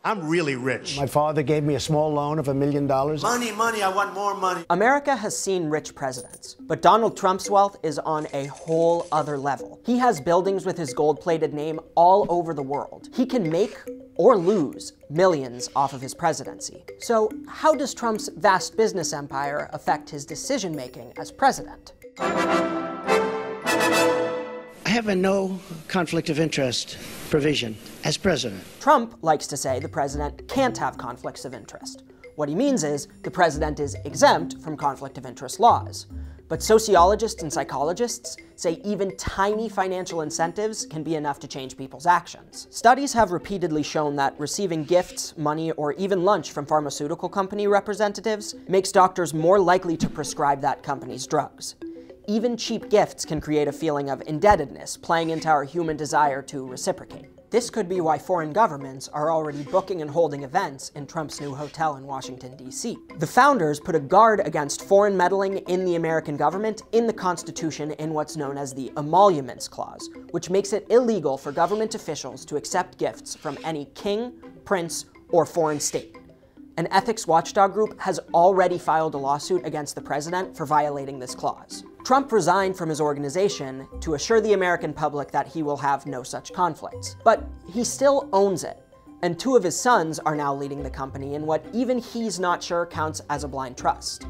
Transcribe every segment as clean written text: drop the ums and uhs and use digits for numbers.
I'm really rich. My father gave me a small loan of $1 million. Money, money, I want more money. America has seen rich presidents, but Donald Trump's wealth is on a whole other level. He has buildings with his gold-plated name all over the world. He can make or lose millions off of his presidency. So how does Trump's vast business empire affect his decision-making as president? I have a no conflict of interest provision as president. Trump likes to say the president can't have conflicts of interest. What he means is the president is exempt from conflict of interest laws. But sociologists and psychologists say even tiny financial incentives can be enough to change people's actions. Studies have repeatedly shown that receiving gifts, money, or even lunch from pharmaceutical company representatives makes doctors more likely to prescribe that company's drugs. Even cheap gifts can create a feeling of indebtedness, playing into our human desire to reciprocate. This could be why foreign governments are already booking and holding events in Trump's new hotel in Washington, D.C. The founders put a guard against foreign meddling in the American government in the Constitution in what's known as the Emoluments Clause, which makes it illegal for government officials to accept gifts from any king, prince, or foreign state. An ethics watchdog group has already filed a lawsuit against the president for violating this clause. Trump resigned from his organization to assure the American public that he will have no such conflicts. But he still owns it, and two of his sons are now leading the company in what even he's not sure counts as a blind trust.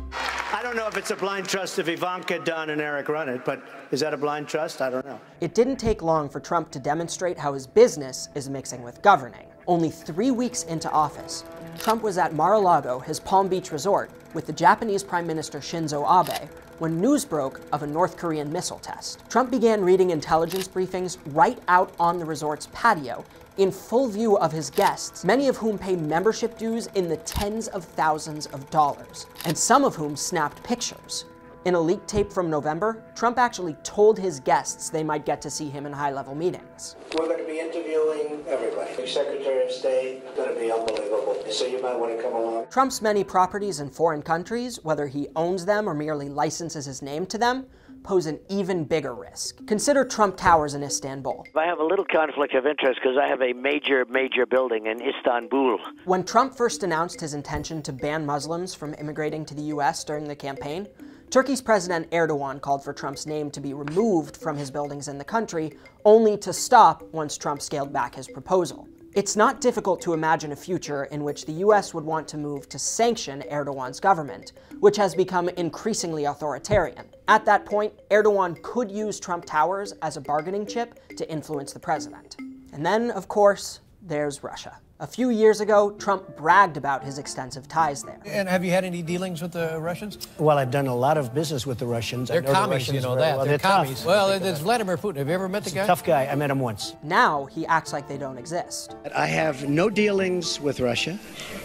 I don't know if it's a blind trust if Ivanka, Don, and Eric run it, but is that a blind trust? I don't know. It didn't take long for Trump to demonstrate how his business is mixing with governing. Only 3 weeks into office, Trump was at Mar-a-Lago, his Palm Beach resort, with the Japanese Prime Minister Shinzo Abe, when news broke of a North Korean missile test. Trump began reading intelligence briefings right out on the resort's patio, in full view of his guests, many of whom pay membership dues in the tens of thousands of dollars, and some of whom snapped pictures. In a leaked tape from November, Trump actually told his guests they might get to see him in high-level meetings. We're going to be interviewing everybody. The Secretary of State is going to be unbelievable, so you might want to come along. Trump's many properties in foreign countries, whether he owns them or merely licenses his name to them, pose an even bigger risk. Consider Trump Towers in Istanbul. I have a little conflict of interest because I have a major building in Istanbul. When Trump first announced his intention to ban Muslims from immigrating to the US during the campaign, Turkey's President Erdogan called for Trump's name to be removed from his buildings in the country, only to stop once Trump scaled back his proposal. It's not difficult to imagine a future in which the US would want to move to sanction Erdogan's government, which has become increasingly authoritarian. At that point, Erdogan could use Trump Towers as a bargaining chip to influence the president. And then, of course, there's Russia. A few years ago, Trump bragged about his extensive ties there. And have you had any dealings with the Russians? Well, I've done a lot of business with the Russians. They're commies, you know that. Well. They're commies. Tough. Well, there's Vladimir Putin. Have you ever met the guy? Tough guy. I met him once. Now, he acts like they don't exist. I have no dealings with Russia.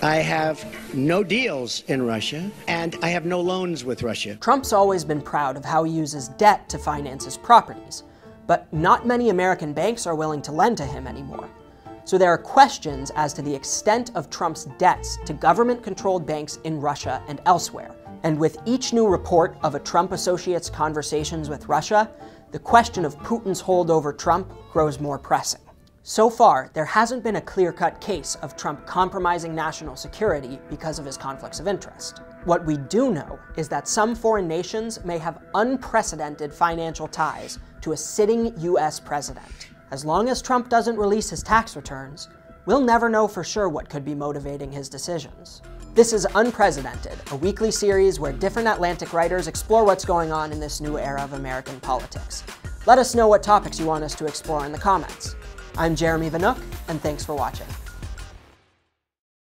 I have no deals in Russia. And I have no loans with Russia. Trump's always been proud of how he uses debt to finance his properties, but not many American banks are willing to lend to him anymore. So there are questions as to the extent of Trump's debts to government-controlled banks in Russia and elsewhere. And with each new report of a Trump associate's conversations with Russia, the question of Putin's hold over Trump grows more pressing. So far, there hasn't been a clear-cut case of Trump compromising national security because of his conflicts of interest. What we do know is that some foreign nations may have unprecedented financial ties to a sitting US president. As long as Trump doesn't release his tax returns, we'll never know for sure what could be motivating his decisions. This is Unprecedented, a weekly series where different Atlantic writers explore what's going on in this new era of American politics. Let us know what topics you want us to explore in the comments. I'm Jeremy Vanook, and thanks for watching.